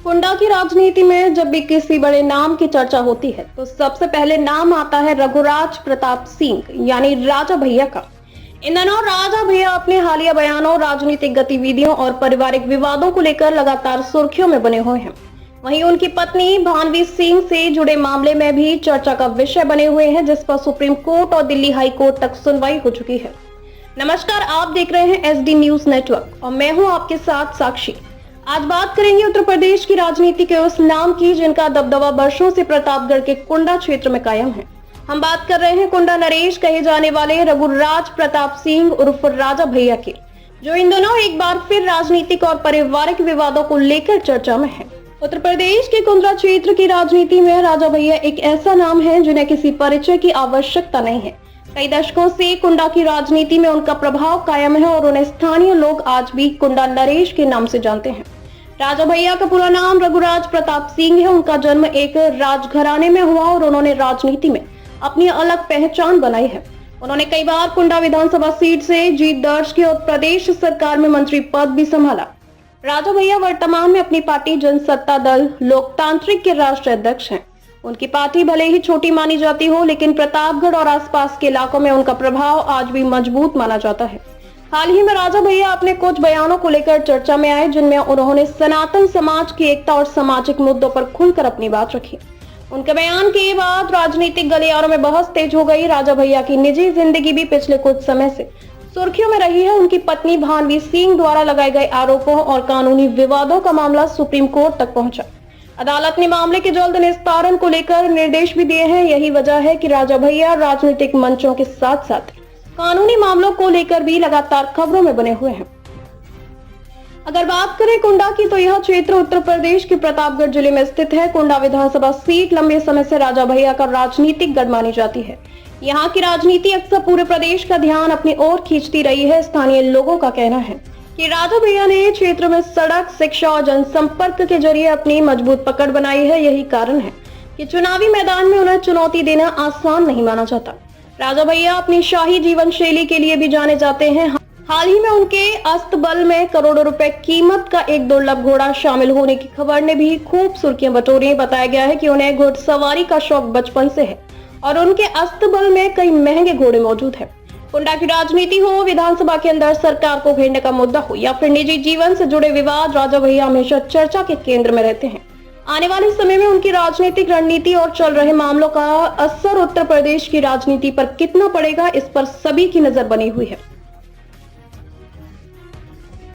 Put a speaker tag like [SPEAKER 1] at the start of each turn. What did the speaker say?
[SPEAKER 1] कुंडा की राजनीति में जब भी किसी बड़े नाम की चर्चा होती है तो सबसे पहले नाम आता है रघुराज प्रताप सिंह यानी राजा भैया का। इन दिनों राजा भैया अपने हालिया बयानों, राजनीतिक गतिविधियों और पारिवारिक विवादों को लेकर लगातार सुर्खियों में बने हुए हैं। वहीं उनकी पत्नी भानवी सिंह से जुड़े मामले में भी चर्चा का विषय बने हुए हैं, जिस पर सुप्रीम कोर्ट और दिल्ली हाई कोर्ट तक सुनवाई हो चुकी है। नमस्कार, आप देख रहे हैं SD न्यूज नेटवर्क और मैं हूं आपके साथ साक्षी। आज बात करेंगे उत्तर प्रदेश की राजनीति के उस नाम की जिनका दबदबा वर्षों से प्रतापगढ़ के कुंडा क्षेत्र में कायम है। हम बात कर रहे हैं कुंडा नरेश कहे जाने वाले रघुराज प्रताप सिंह उर्फ राजा भैया की, जो इन दोनों एक बार फिर राजनीतिक और पारिवारिक विवादों को लेकर चर्चा में है। उत्तर प्रदेश के कुंडा क्षेत्र की राजनीति में राजा भैया एक ऐसा नाम है जिन्हें किसी परिचय की आवश्यकता नहीं है। कई दशकों से कुंडा की राजनीति में उनका प्रभाव कायम है और उन्हें स्थानीय लोग आज भी कुंडा नरेश के नाम से जानते हैं। राजा भैया का पूरा नाम रघुराज प्रताप सिंह है। उनका जन्म एक राजघराने में हुआ और उन्होंने राजनीति में अपनी अलग पहचान बनाई है। उन्होंने कई बार कुंडा विधानसभा सीट से जीत दर्ज की और प्रदेश सरकार में मंत्री पद भी संभाला। राजा भैया वर्तमान में अपनी पार्टी जनसत्ता दल लोकतांत्रिक के राष्ट्रीय अध्यक्ष हैं। उनकी पार्टी भले ही छोटी मानी जाती हो, लेकिन प्रतापगढ़ और आसपास के इलाकों में उनका प्रभाव आज भी मजबूत माना जाता है। हाल ही में राजा भैया अपने कुछ बयानों को लेकर चर्चा में आए, जिनमें उन्होंने सनातन समाज की एकता और सामाजिक मुद्दों पर खुलकर अपनी बात रखी। उनके बयान के बाद राजनीतिक गलियारों में बहस तेज हो गई। राजा भैया की निजी जिंदगी भी पिछले कुछ समय से सुर्खियों में रही है। उनकी पत्नी भानवी सिंह द्वारा लगाए गए आरोपों और कानूनी विवादों का मामला सुप्रीम कोर्ट तक पहुंचा। अदालत ने मामले के जल्द निस्तारण को लेकर निर्देश भी दिए हैं। यही वजह है कि राजा भैया राजनीतिक मंचों के साथ साथ कानूनी मामलों को लेकर भी लगातार खबरों में बने हुए हैं। अगर बात करें कुंडा की, तो यह क्षेत्र उत्तर प्रदेश के प्रतापगढ़ जिले में स्थित है। कुंडा विधानसभा सीट लंबे समय से राजा भैया का राजनीतिक गढ़ मानी जाती है। यहाँ की राजनीति अक्सर पूरे प्रदेश का ध्यान अपनी ओर खींचती रही है। स्थानीय लोगों का कहना है कि राजा भैया ने क्षेत्र में सड़क, शिक्षा और जनसंपर्क के जरिए अपनी मजबूत पकड़ बनाई है। यही कारण है कि चुनावी मैदान में उन्हें चुनौती देना आसान नहीं माना जाता। राजा भैया अपनी शाही जीवन शैली के लिए भी जाने जाते हैं। हाल ही में उनके अस्तबल में करोड़ों रुपए कीमत का एक दुर्लभ घोड़ा शामिल होने की खबर ने भी खूब सुर्खियां बटोरी। बताया गया है कि उन्हें घुड़सवारी का शौक बचपन से है और उनके अस्तबल में कई महंगे घोड़े मौजूद हैं। कुंडा की राजनीति हो, विधानसभा के अंदर सरकार को घेरने का मुद्दा हो या फिर निजी जीवन से जुड़े विवाद, राजा भैया हमेशा चर्चा के केंद्र में रहते हैं। आने वाले समय में उनकी राजनीतिक रणनीति और चल रहे मामलों का असर उत्तर प्रदेश की राजनीति पर कितना पड़ेगा, इस पर सभी की नजर बनी हुई है।